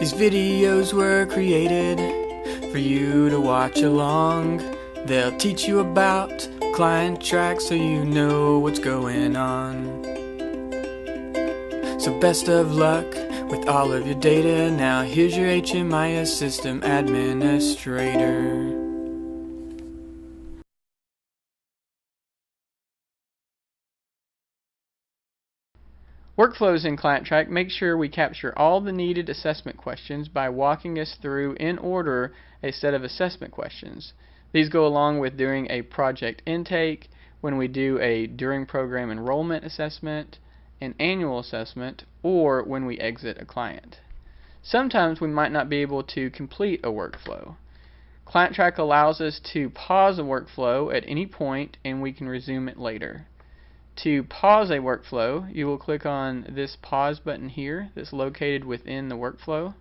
These videos were created for you to watch along. They'll teach you about ClientTrack so you know what's going on. So best of luck with all of your data. Now here's your HMIS system administrator. Workflows in ClientTrack make sure we capture all the needed assessment questions by walking us through in order a set of assessment questions. These go along with doing a project intake, when we do a during program enrollment assessment, an annual assessment, or when we exit a client. Sometimes we might not be able to complete a workflow. ClientTrack allows us to pause a workflow at any point and we can resume it later. To pause a workflow, you will click on this pause button here that's located within the workflow.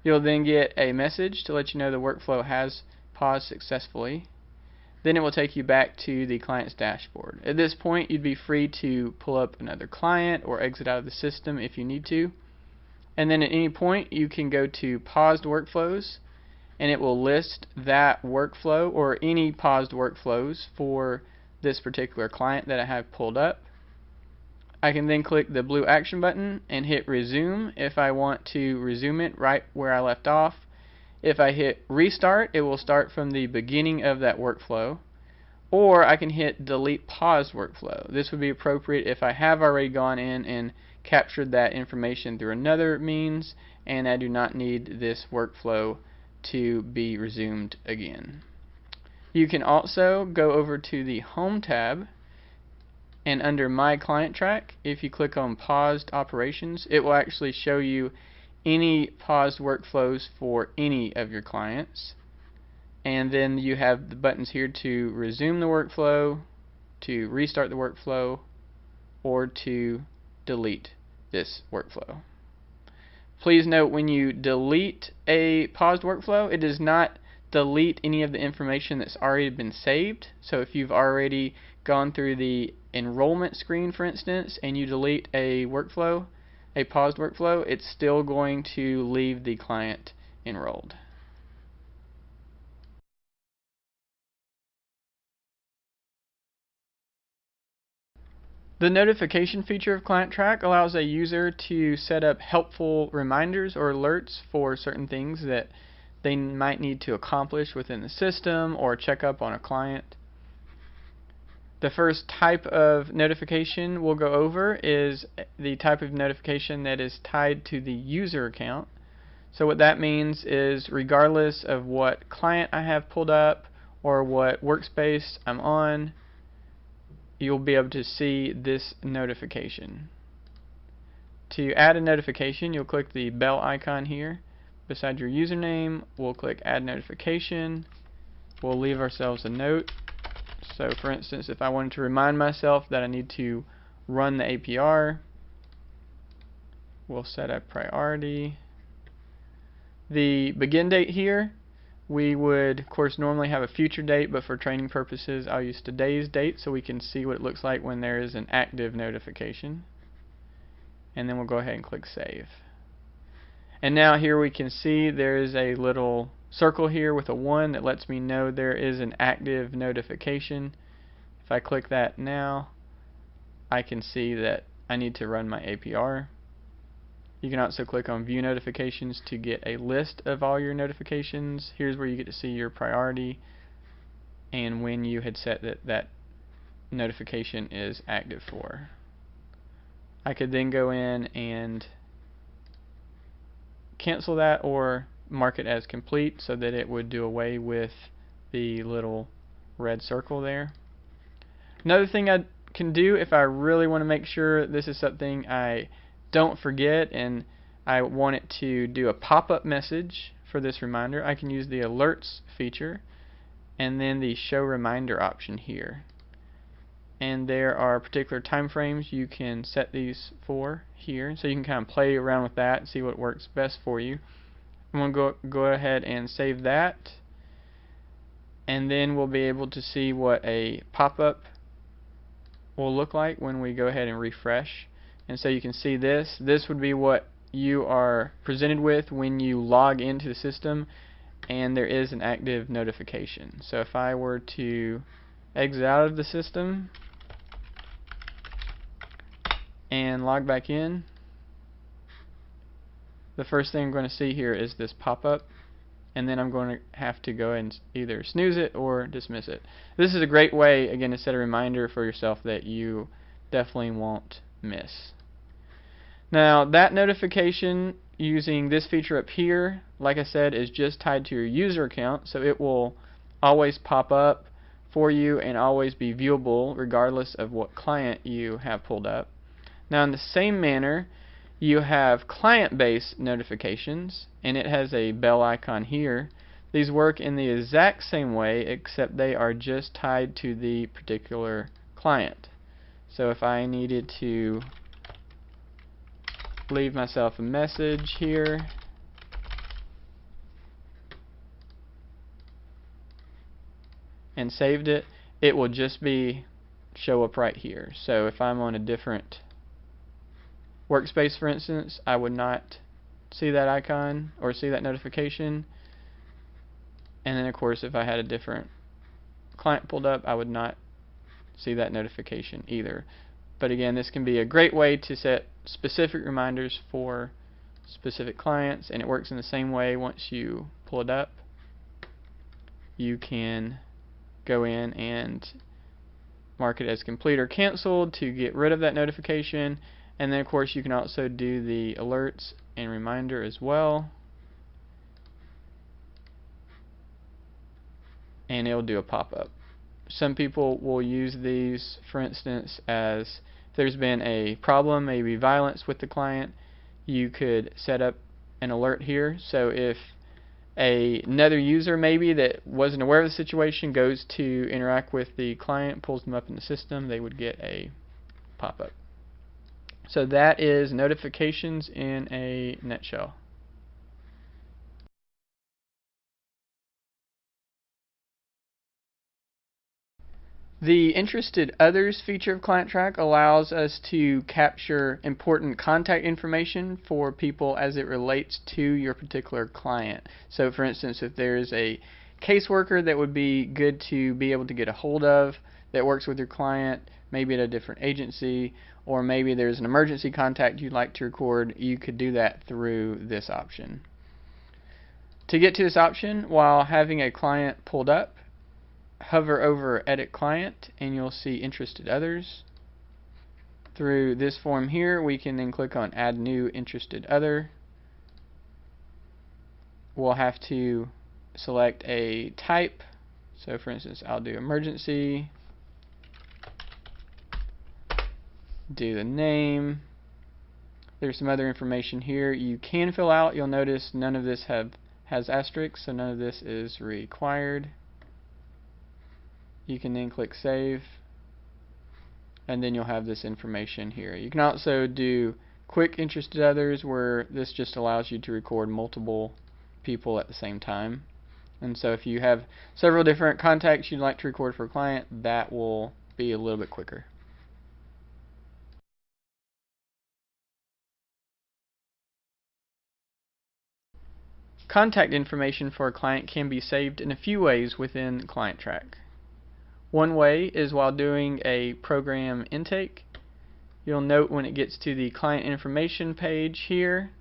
You'll then get a message to let you know the workflow has paused successfully. Then it will take you back to the client's dashboard. At this point, you'd be free to pull up another client or exit out of the system if you need to. And then at any point, you can go to paused workflows and it will list that workflow or any paused workflows for this particular client that I have pulled up. I can then click the blue action button and hit resume if I want to resume it right where I left off. If I hit restart, it will start from the beginning of that workflow. Or I can hit delete paused workflow. This would be appropriate if I have already gone in and captured that information through another means and I do not need this workflow to be resumed again. You can also go over to the Home tab, and under My ClientTrack, if you click on Paused Operations, it will actually show you any paused workflows for any of your clients. And then you have the buttons here to resume the workflow, to restart the workflow, or to delete this workflow. Please note, when you delete a paused workflow, it does not delete any of the information that's already been saved. So if you've already gone through the enrollment screen, for instance, and you delete a workflow, a paused workflow, it's still going to leave the client enrolled. The notification feature of ClientTrack allows a user to set up helpful reminders or alerts for certain things that they might need to accomplish within the system or check up on a client. The first type of notification we'll go over is the type of notification that is tied to the user account. So what that means is, regardless of what client I have pulled up or what workspace I'm on, you'll be able to see this notification. To add a notification, you'll click the bell icon here. Beside your username, we'll click Add Notification. We'll leave ourselves a note. So for instance, if I wanted to remind myself that I need to run the APR, we'll set a priority. The begin date here, we would of course normally have a future date, but for training purposes I'll use today's date so we can see what it looks like when there is an active notification. And then we'll go ahead and click Save. And now here we can see there is a little circle here with a 1 that lets me know there is an active notification. If I click that now, I can see that I need to run my APR. You can also click on View Notifications to get a list of all your notifications. Here's where you get to see your priority and when you had set that notification is active for. I could then go in and cancel that or mark it as complete so that it would do away with the little red circle there. Another thing I can do if I really want to make sure this is something I don't forget and I want it to do a pop-up message for this reminder, I can use the alerts feature and then the show reminder option here. And there are particular time frames you can set these for here, so you can kind of play around with that and see what works best for you. I'm going to go ahead and save that, and then we'll be able to see what a pop-up will look like when we go ahead and refresh. And so you can see this would be what you are presented with when you log into the system and there is an active notification. So if I were to exit out of the system and log back in, the first thing I'm going to see here is this pop-up, and then I'm going to have to go and either snooze it or dismiss it. This is a great way, again, to set a reminder for yourself that you definitely won't miss. Now, that notification using this feature up here, like I said, is just tied to your user account, so it will always pop up for you and always be viewable regardless of what client you have pulled up. Now, in the same manner, you have client-based notifications, and it has a bell icon here. These work in the exact same way, except they are just tied to the particular client. So if I needed to leave myself a message here, and saved it, it will just show up right here. So if I'm on a different workspace, for instance, I would not see that icon or see that notification. And then of course, if I had a different client pulled up, I would not see that notification either. But again, this can be a great way to set specific reminders for specific clients, and it works in the same way. Once you pull it up, you can go in and mark it as complete or canceled to get rid of that notification. And then of course you can also do the alerts and reminder as well, and it'll do a pop-up. Some people will use these, for instance, as if there's been a problem, maybe violence with the client, you could set up an alert here. So if another user maybe that wasn't aware of the situation goes to interact with the client, pulls them up in the system, they would get a pop-up. So that is notifications in a nutshell. The Interested Others feature of ClientTrack allows us to capture important contact information for people as it relates to your particular client. So for instance, if there's a caseworker that would be good to be able to get a hold of that works with your client, maybe at a different agency, or maybe there's an emergency contact you'd like to record, you could do that through this option. To get to this option while having a client pulled up, hover over Edit Client and you'll see Interested Others. Through this form here, we can then click on Add New Interested Other. We'll have to select a type. So for instance, I'll do emergency, do the name. There's some other information here you can fill out. You'll notice none of this has asterisks, so none of this is required. You can then click Save, and then you'll have this information here. You can also do Quick Interested Others, where this just allows you to record multiple people at the same time. And so if you have several different contacts you'd like to record for a client, that will be a little bit quicker. Contact information for a client can be saved in a few ways within ClientTrack. One way is while doing a program intake. You'll note when it gets to the client information page here,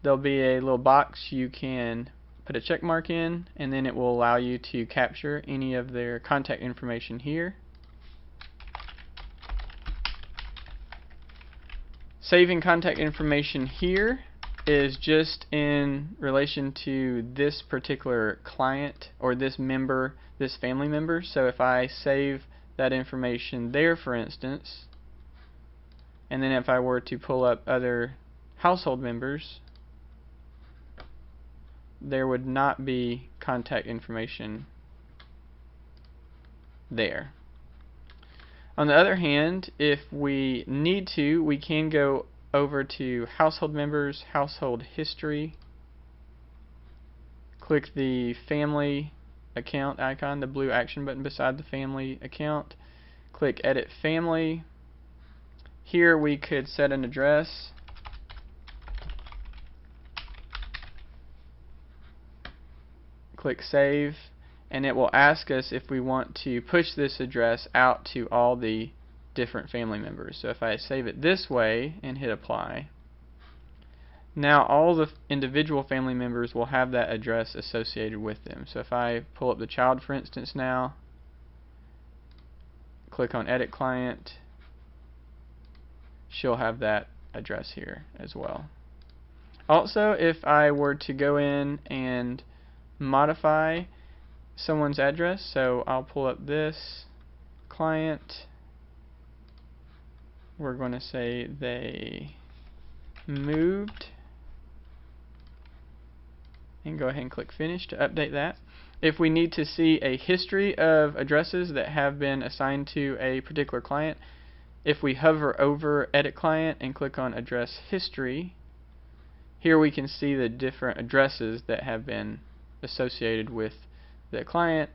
there'll be a little box you can put a check mark in, and then it will allow you to capture any of their contact information here. Saving contact information here is just in relation to this particular client or this member, this family member. So if I save that information there, for instance, and then if I were to pull up other household members, there would not be contact information there. On the other hand, if we need to, we can go over to Household Members, Household History, click the Family Account icon, the blue action button beside the Family Account, click Edit Family. Here we could set an address, click Save, and it will ask us if we want to push this address out to all the different family members. So if I save it this way and hit Apply, now all the individual family members will have that address associated with them. So if I pull up the child, for instance, now, click on Edit Client, she'll have that address here as well. Also, if I were to go in and modify someone's address, so I'll pull up this client, we're going to say they moved, and go ahead and click Finish to update that. If we need to see a history of addresses that have been assigned to a particular client, if we hover over Edit Client and click on Address History, here we can see the different addresses that have been associated with the client,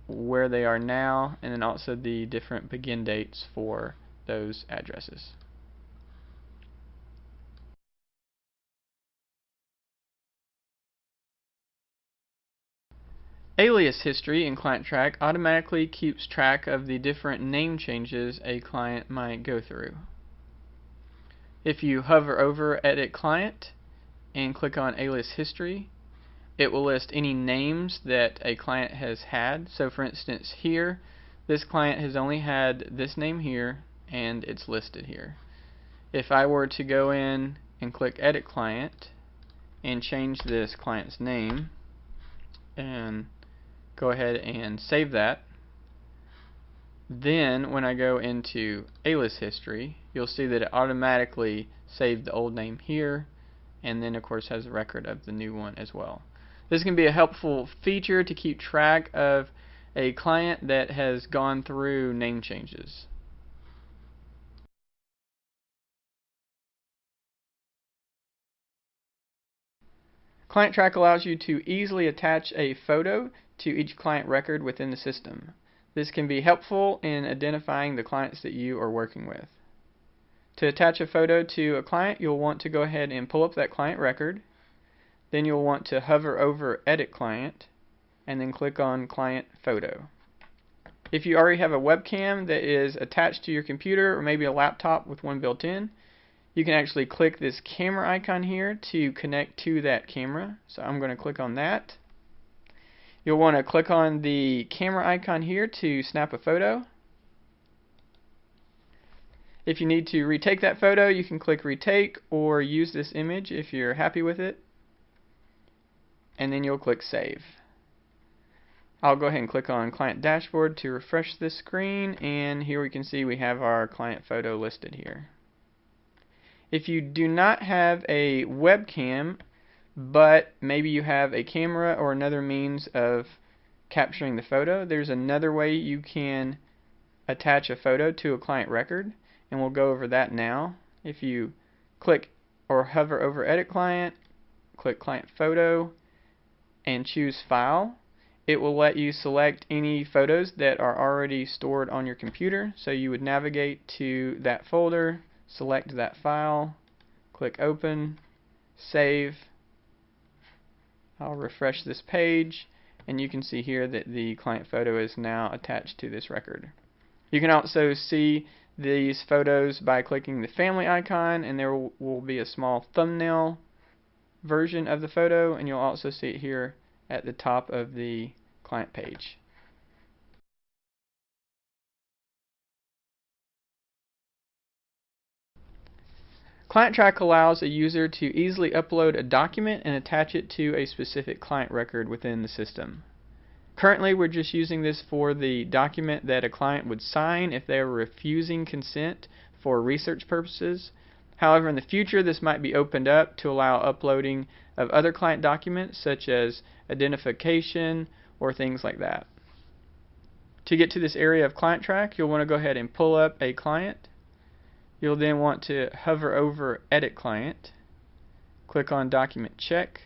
where they are now, and then also the different begin dates for those addresses. Alias History in ClientTrack automatically keeps track of the different name changes a client might go through. If you hover over Edit Client and click on Alias History, it will list any names that a client has had. So for instance here, this client has only had this name here, and it's listed here. If I were to go in and click Edit Client and change this client's name and go ahead and save that, then when I go into Alias History, you'll see that it automatically saved the old name here, and then of course has a record of the new one as well. This can be a helpful feature to keep track of a client that has gone through name changes. ClientTrack allows you to easily attach a photo to each client record within the system. This can be helpful in identifying the clients that you are working with. To attach a photo to a client, you'll want to go ahead and pull up that client record. Then you'll want to hover over Edit Client and then click on Client Photo. If you already have a webcam that is attached to your computer, or maybe a laptop with one built in, you can actually click this camera icon here to connect to that camera. So I'm going to click on that. You'll want to click on the camera icon here to snap a photo. If you need to retake that photo, you can click Retake or use this image if you're happy with it, and then you'll click Save. I'll go ahead and click on Client Dashboard to refresh this screen, and here we can see we have our client photo listed here. If you do not have a webcam, but maybe you have a camera or another means of capturing the photo, there's another way you can attach a photo to a client record, and we'll go over that now. If you click or hover over Edit Client, click Client Photo, and choose File, it will let you select any photos that are already stored on your computer. So you would navigate to that folder, select that file, click Open, Save. I'll refresh this page, and you can see here that the client photo is now attached to this record. You can also see these photos by clicking the family icon, and there will be a small thumbnail version of the photo, and you'll also see it here at the top of the client page. ClientTrack allows a user to easily upload a document and attach it to a specific client record within the system. Currently, we're just using this for the document that a client would sign if they were refusing consent for research purposes. However, in the future, this might be opened up to allow uploading of other client documents such as identification or things like that. To get to this area of ClientTrack, you'll want to go ahead and pull up a client. You'll then want to hover over Edit Client, click on Document Check.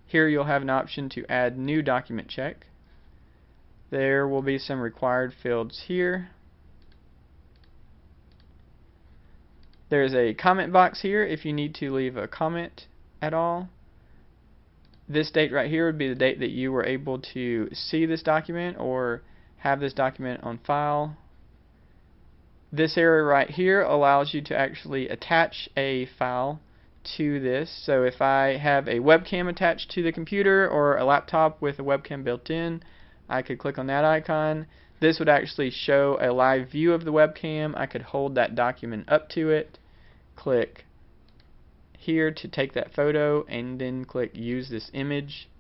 Here you'll have an option to add new document check. There will be some required fields here. There's a comment box here if you need to leave a comment at all. This date right here would be the date that you were able to see this document or have this document on file. This area right here allows you to actually attach a file to this. So if I have a webcam attached to the computer or a laptop with a webcam built in, I could click on that icon. This would actually show a live view of the webcam. I could hold that document up to it, click here to take that photo, and then click use this image,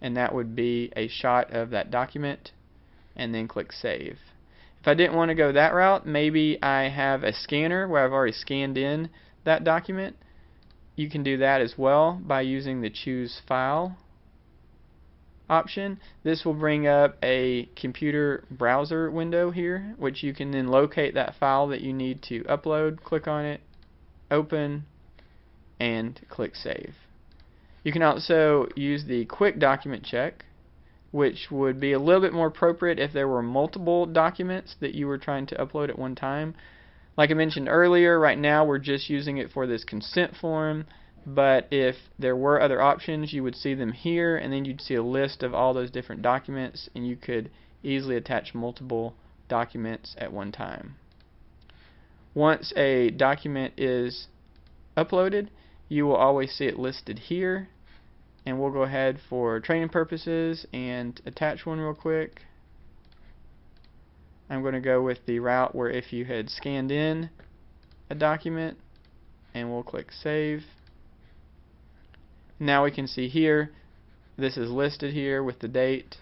and that would be a shot of that document, and then click save. If I didn't want to go that route, maybe I have a scanner where I've already scanned in that document. You can do that as well by using the choose file option. This will bring up a computer browser window here, which you can then locate that file that you need to upload, click on it, open, and click save. You can also use the quick document check, which would be a little bit more appropriate if there were multiple documents that you were trying to upload at one time. Like I mentioned earlier, right now we're just using it for this consent form, but if there were other options, you would see them here, and then you'd see a list of all those different documents, and you could easily attach multiple documents at one time. Once a document is uploaded, you will always see it listed here, and we'll go ahead for training purposes and attach one real quick. I'm going to go with the route where if you had scanned in a document, and we'll click save. Now we can see here, this is listed here with the date.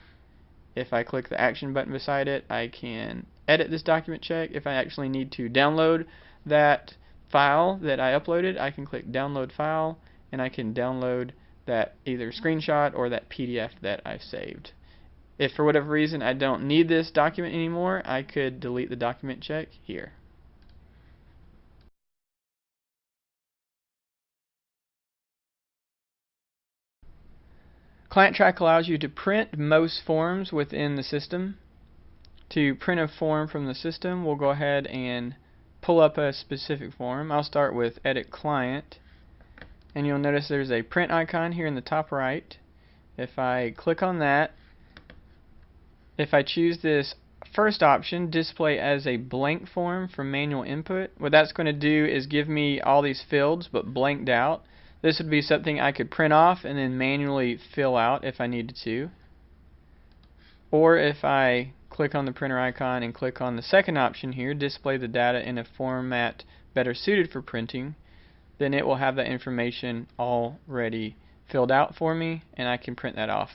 If I click the action button beside it, I can edit this document check. If I actually need to download that file that I uploaded, I can click download file, and I can download that either screenshot or that PDF that I saved. If for whatever reason I don't need this document anymore, I could delete the document check here. ClientTrack allows you to print most forms within the system. To print a form from the system, we'll go ahead and pull up a specific form. I'll start with Edit Client, and you'll notice there's a print icon here in the top right. If I click on that, if I choose this first option, display as a blank form for manual input, what that's going to do is give me all these fields but blanked out. This would be something I could print off and then manually fill out if I needed to. Or if I click on the printer icon and click on the second option here, display the data in a format better suited for printing, then it will have that information already filled out for me, and I can print that off.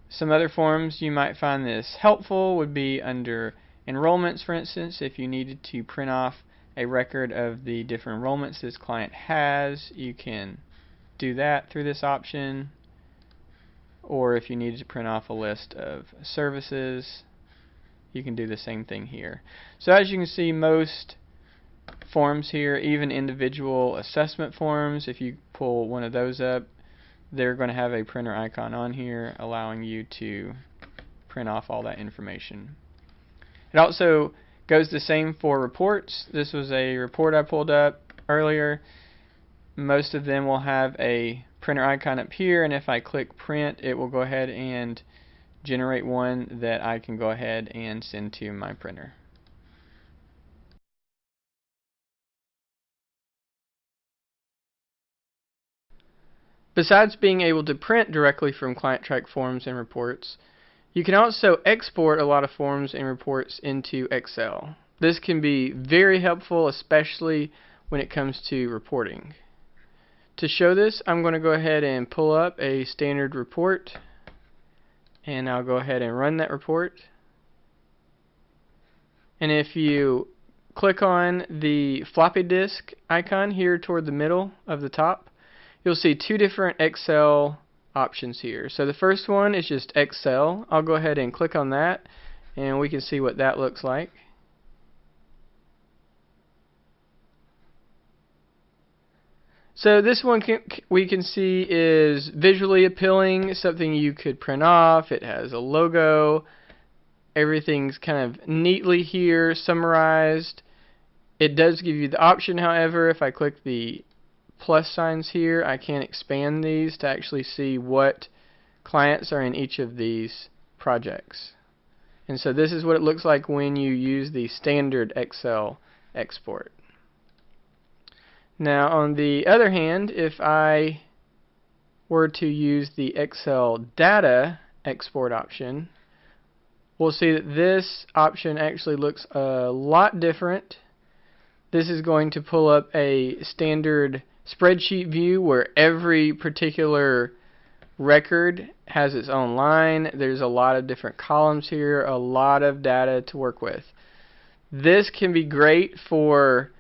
Some other forms you might find this helpful would be under enrollments, for instance. If you needed to print off a record of the different enrollments this client has, you can do that through this option. Or if you needed to print off a list of services, you can do the same thing here. So as you can see, most forms here, even individual assessment forms, if you pull one of those up, they're going to have a printer icon on here allowing you to print off all that information. It also goes the same for reports. This was a report I pulled up earlier. Most of them will have a printer icon up here, and if I click print, it will go ahead and generate one that I can go ahead and send to my printer. Besides being able to print directly from ClientTrack forms and reports, you can also export a lot of forms and reports into Excel. This can be very helpful, especially when it comes to reporting. To show this, I'm going to go ahead and pull up a standard report, and I'll go ahead and run that report. And if you click on the floppy disk icon here toward the middle of the top, you'll see two different Excel options here. So the first one is just Excel. I'll go ahead and click on that, and we can see what that looks like. So this one we can see is visually appealing, something you could print off. It has a logo. Everything's kind of neatly here summarized. It does give you the option, however, if I click the plus signs here, I can expand these to actually see what clients are in each of these projects. And so this is what it looks like when you use the standard Excel export. Now on the other hand, if I were to use the Excel data export option, we'll see that this option actually looks a lot different. This is going to pull up a standard spreadsheet view where every particular record has its own line. There's a lot of different columns here, a lot of data to work with. This can be great for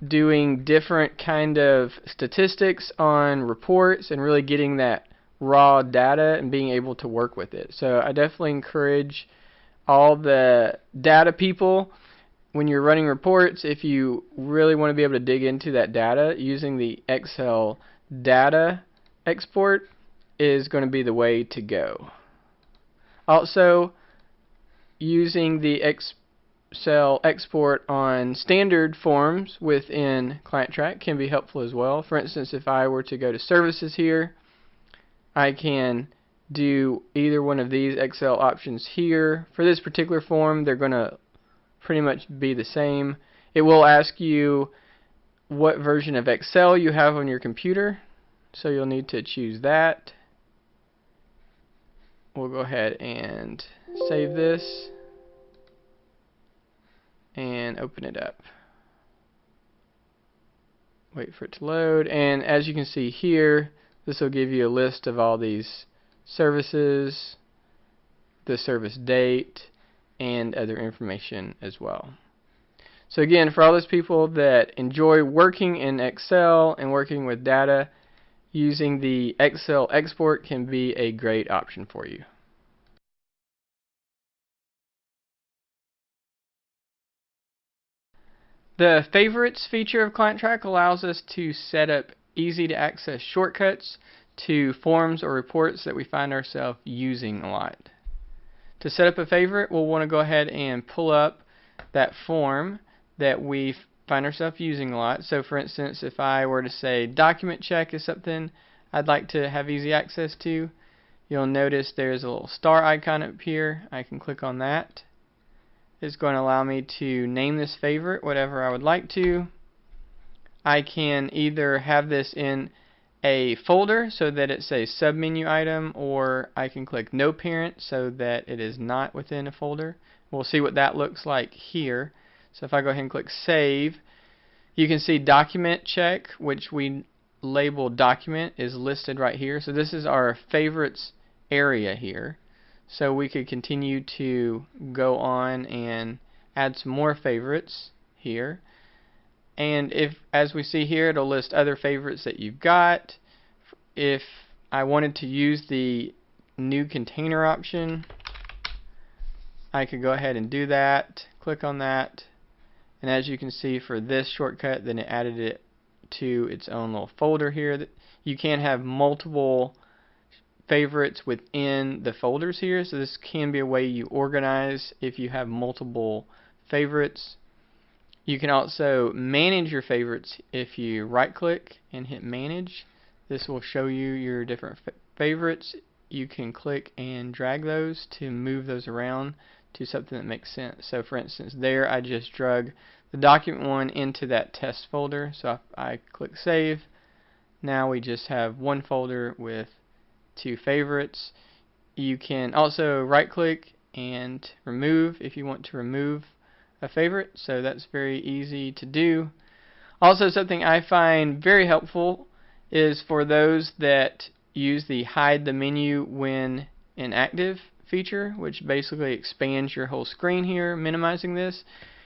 doing different kind of statistics on reports and really getting that raw data and being able to work with it. So I definitely encourage all the data people, when you're running reports, if you really want to be able to dig into that data, using the Excel data export is going to be the way to go. Also, using the Excel export on standard forms within ClientTrack can be helpful as well. For instance, if I were to go to services here, I can do either one of these Excel options here. For this particular form, they're going to pretty much be the same. It will ask you what version of Excel you have on your computer, so you'll need to choose that. We'll go ahead and save this and open it up. Wait for it to load, and as you can see here, this will give you a list of all these services, the service date, and other information as well. So again, for all those people that enjoy working in Excel and working with data, using the Excel export can be a great option for you. The favorites feature of ClientTrack allows us to set up easy to access shortcuts to forms or reports that we find ourselves using a lot. To set up a favorite, we'll want to go ahead and pull up that form that we find ourselves using a lot. So for instance, if I were to say document check is something I'd like to have easy access to, you'll notice there's a little star icon up here. I can click on that. It's going to allow me to name this favorite whatever I would like to. I can either have this in a folder so that it's a submenu item, or I can click no parent so that it is not within a folder. We'll see what that looks like here. So if I go ahead and click save, you can see document check, which we label document, is listed right here. So this is our favorites area here. So we could continue to go on and add some more favorites here. And if, as we see here, it'll list other favorites that you've got. If I wanted to use the new container option, I could go ahead and do that. Click on that. And as you can see for this shortcut, then it added it to its own little folder here. You can have multiple favorites within the folders here, so this can be a way you organize if you have multiple favorites. You can also manage your favorites if you right click and hit manage. This will show you your different favorites. You can click and drag those to move those around to something that makes sense. So for instance, there I just drug the document one into that test folder. So if I click save, now we just have one folder with two favorites. You can also right click and remove if you want to remove a favorite, so that's very easy to do. Also, something I find very helpful is for those that use the hide the menu when inactive feature, which basically expands your whole screen here, minimizing this.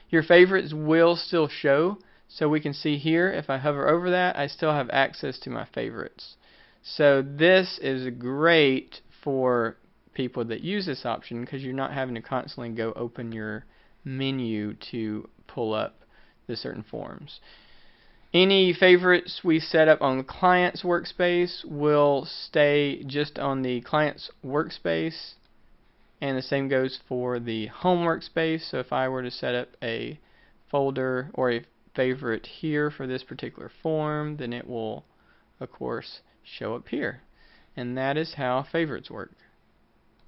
Your favorites will still show, so we can see here if I hover over that, I still have access to my favorites. So this is great for people that use this option because you're not having to constantly go open your menu to pull up the certain forms. Any favorites we set up on the client's workspace will stay just on the client's workspace, and the same goes for the home workspace. So if I were to set up a folder or a favorite here for this particular form, then it will, of course, show up here. And that is how favorites work.